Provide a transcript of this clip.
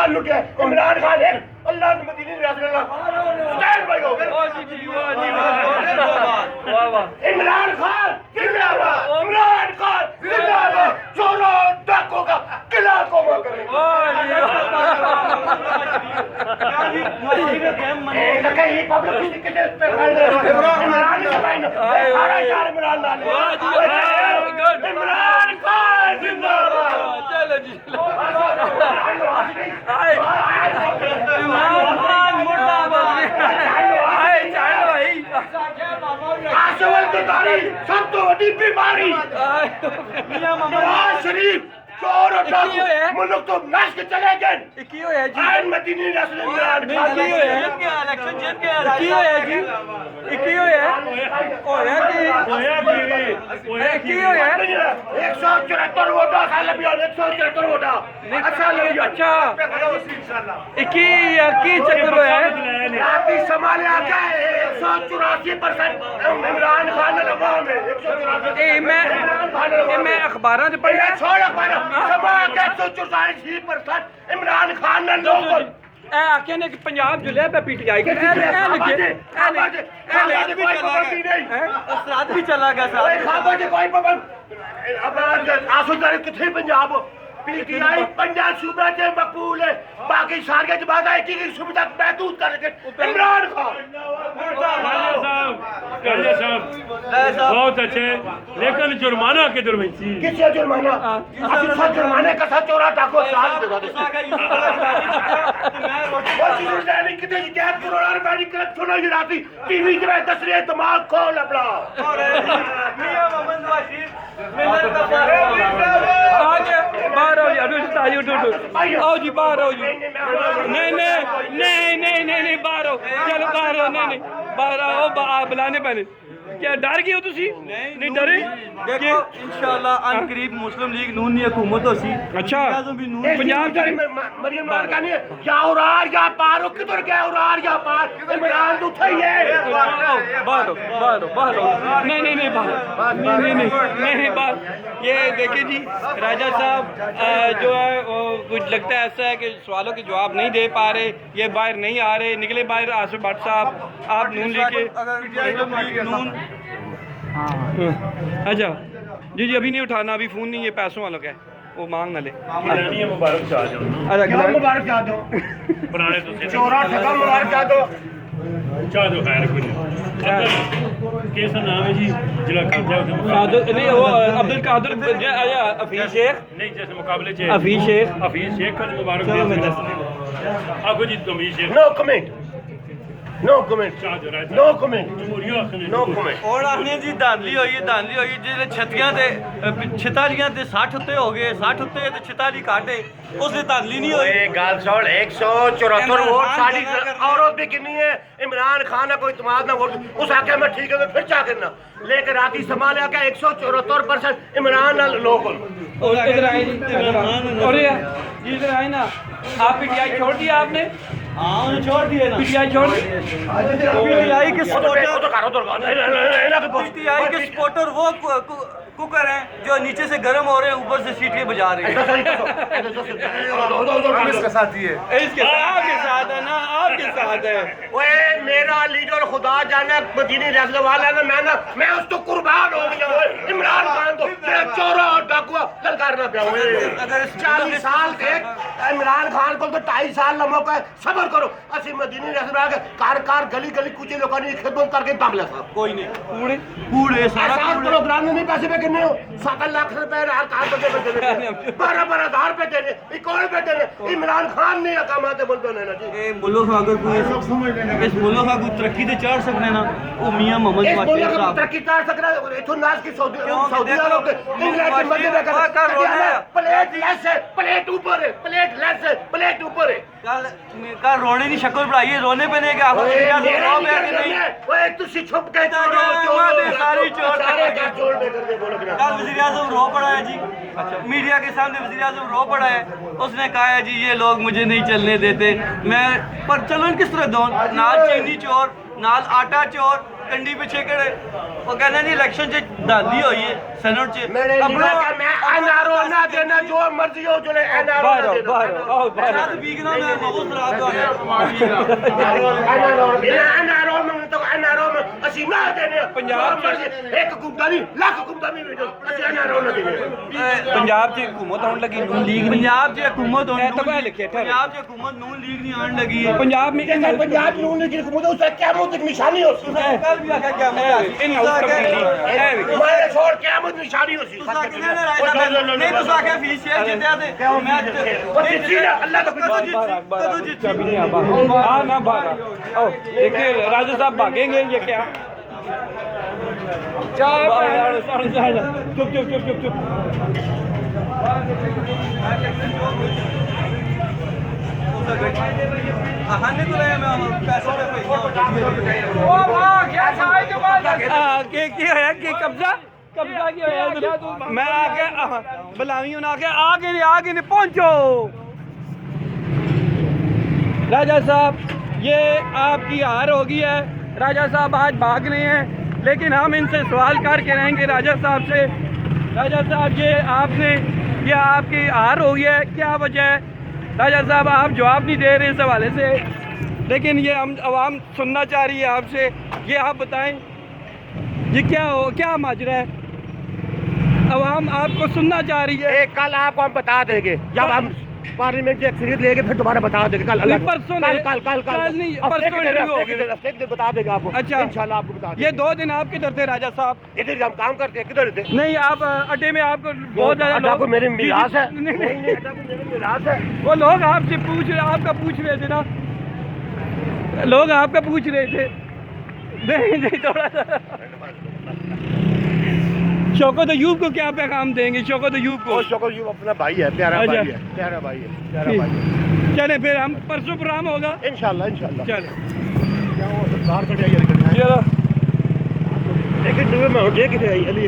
माल लुटे इमरान खान है अल्लाह ने मदीने में रसूलुल्लाह स्टैंड बाय गो इमरान खान जिंदाबाद इमरान खान जिंदाबाद चोरों डाकों का किला कोमा करें कहीं पब्लिक के पे इमरान खान सारा यार इमरान नाल इमरान खान जिंदाबाद चलो जी आशवल की तारीख सब तो बड़ी बीमारी नवाज शरीफ चोर और डाकू मुल्क तो नाश के चले गए क्यों है जी आन मदीने रसूल इमरान खान क्यों है इलेक्शन जीत गया क्यों है जी क्यों है होया क्यों है 174 वोट साल भी 174 वोट अच्छा लगी अच्छा की चक्कर है राती संभाले आके 184% इमरान खान अवाम है 184 मैं अखबारां च पढ़िया छोड़ अखबार सभा के 184% इमरान खान ने लोगों आखे ने पंजाब जुले पे पीटीआई के भी चला गया कोई पाबंद अब आसो तारीख किथे पंजाब पीटीआई पंजाब सूबे से मकबूल है बाकी सारे जमात एक ही सुविधा महदूद करके इमरान खान बहुत अच्छे लेकिन जुर्माना किधर हुई थी किसे जुर्माना असली सब जुर्माने का सा चोरा टाको साल दिखा दे वो चीज़ नहीं कितने क्या करोड़ रुपए की करत सुनो ये राती टीवी के में दस रहे दिमाग खोल अपना मियां मोहम्मद वाशिद मिलत का बाहर आओ यार ताली उठो आओ जी बाहर आओ जी नहीं बाहर आओ चलो बाहर आओ नहीं बाहर आओ बुलाने पहले क्या डर गए हो तुसी नहीं डरे देखो इंशाल्लाह अनकरीब मुस्लिम लीग नून की हुकूमत होसी अच्छा पंजाब से मरियम लाल का नहीं या उरार या पार किधर गया उरार या पार इमरान तो उठा ही है बाहर नहीं बाहर ये देखिए जी राजा साहब जो है वो कुछ लगता है ऐसा है कि सवालों के जवाब नहीं दे पा रहे ये बाहर नहीं आ रहे निकले बाहर आसिफ भट्ट साहब आप नून लेके अच्छा जी अभी नहीं उठाना अभी फ़ोन नहीं ये पैसों वालों का है वो मांग ना ले मुबारक चाह दो मुबारक चाह दो पुराने चोरा ठगा मुबारक चाह दो चाह दो खैर कुछ कैसा नाम है जी जिला कब्जा नहीं वो अब्दुल कादिर हफीज शेख नहीं जैसे मुकाबले हफीज शेख का मुबारक आपको जी तमीज शेख नो कमेंट और आपने जी धांधली हुई जिहड़े छत्तियां ते छितालियां ते 60 उत्ते हो गए 60 उत्ते ते छिताली काटे उसने धांधली नहीं हुई गाल छोड़ 174 वोट साड़ी औरत भी कितनी है इमरान खान का कोई इत्मीनान ना वोट उस आके मैं ठीक है फिर क्या करना लेकर राती संभाले आके 174% इमरान लोग इधर आए जी इधर आए ना आप पीटीआई छोड़ दिया आपने हाँ छोड़ दिए ना पीटीआई छोड़ पीटीआई के सपोर्टर वो कुकर हैं जो नीचे से गर्म हो रहे हैं ऊपर से सीटी बजा रहे हैं इसके साथ ही है आपके साथ है ना आपके साथ है ओए मेरा लीडर खुदा जाने मदीने रसूल वाला ना मैं उस तो कुर्बान हो गया इमरान खान तो तेरा चोरा और डाकुआ ललकारना पिया अगर 40 साल थे इमरान खान को तो 2.5 साल लम्बा का सब्र करो असि मदीने रसूल के कार गली कुछ लोगों ने खिदमत करके दम लिया कोई नहीं कूड़े सारा प्रोग्राम में नहीं पैसे पे कितने हो 7 लाख रुपए हर कार पे देने 12,000 पे देने कौन पे देने इमरान खान ने अकामाते बोलते ना जी ए मुल्क अगर कोई इस मुल्क को तरक्की ते चढ़ सकने ना वो मियां मोहम्मद वाशिद साहब तरक्की कर सकना इथों नाज की सऊदी अरब इंग्लैंड के मध्य में प्लेट लेस है प्लेट ऊपर है प्लेट लेस है प्लेट ऊपर है कल रोने की शक्ल बढ़ाई है रोने पे नहीं कि आप ओए तू छुप के चोर कल वज़ीर आज़म रो पड़ा है जी मीडिया के सामने वज़ीर आज़म रो पड़ा है उसने कहा है जी ये लोग मुझे नहीं चलने देते मैं पर चलो किस तरह दो नाल चीनी चोर नाल आटा चोर कंडी पिछे केड़े वो कहने जी इलेक्शन च दांधी होई है सेनेट च मैंने लिखा कि मैं एनआरओ ना देना जो मर्जी हो जो एनआरओ ना देना रात बीगना मैं बहुत रात हो एनआरओ में तो एनआरओ में ਅਸੀਂ ਨਾ ਦੇਣੇ ਪੰਜਾਬ ਚ ਇੱਕ ਗੁੰਡਾ ਨਹੀਂ ਲੱਖ ਗੁੰਡਾ ਨਹੀਂ ਵੇਚੋ ਅਸੀਂ ਐਨਆਰਓ ਨਾ ਦੇਣੇ पंजाब च हुकूमत आने लगी नून लीग नहीं पंजाब च हुकूमत ए, तो क्या लिखे थे? पंजाब च हुकूमत नून लीग नहीं आने लगी है पंजाब में इन पंजाब ਨੂੰ ਨਹੀਂ ਕਿ ਮੁझे उससे क़यामत की निशानी हो सी कल भी आखा क्या मैं इन हाउस तब्दीली मैं छोड़ क़यामत निशानी हो सी नहीं तो आखा फीस शेयर जितया थे मैं अल्लाह तो हाँ ना भागा ओ देखिए राजा साहब भागेंगे ये क्या चुप चुप चुप चुप चुप हाने तो रहे मैं पैसे पे पैसा की होया कि कब्जा कब्जा की होया मैं आके बुलावी उन्हें आके आगे नहीं पहुंचो राजा साहब ये आपकी हार हो गई है राजा साहब आज भाग रहे हैं लेकिन हम इनसे सवाल करके रहेंगे राजा साहब से राजा साहब ये आपकी हार हो गई है क्या वजह है राजा साहब आप जवाब नहीं दे रहे इस हवाले से लेकिन ये हम आवाम सुनना चाह रही है आपसे ये आप बताएं ये क्या माजरा है आवाम आपको सुनना चाह रही है कल आपको हम बता देंगे जब हम पार्लियामेंट की अक्सरियत लेके फिर दोबारा बता देंगे कल परसों कल नहीं परसों इंटरव्यू हो गया बता देगा आपको अच्छा इंशाल्लाह आपको बता ये 2 दिन आप किधर थे राजा साहब इधर हम काम करते हैं किधर थे नहीं आप अड्डे में आपको बहुत ज्यादा लोग मेरी मिरास है नहीं मेरी मिरास है वो लोग आपसे आपका पूछ रहे थे ना लोग आपका पूछ रहे थे नहीं थोड़ा सा शौकत अयूब को क्या पैगाम देंगे शौकत अयूब को शौकत अयूब अपना भाई है प्यारा भाई है प्यारा भाई है चले फिर हम परसों प्रोग्राम होगा इंशाल्लाह चलो बाहर कट जाइए चलो लेकिन तुम्हें मैं उठे किथे आई अली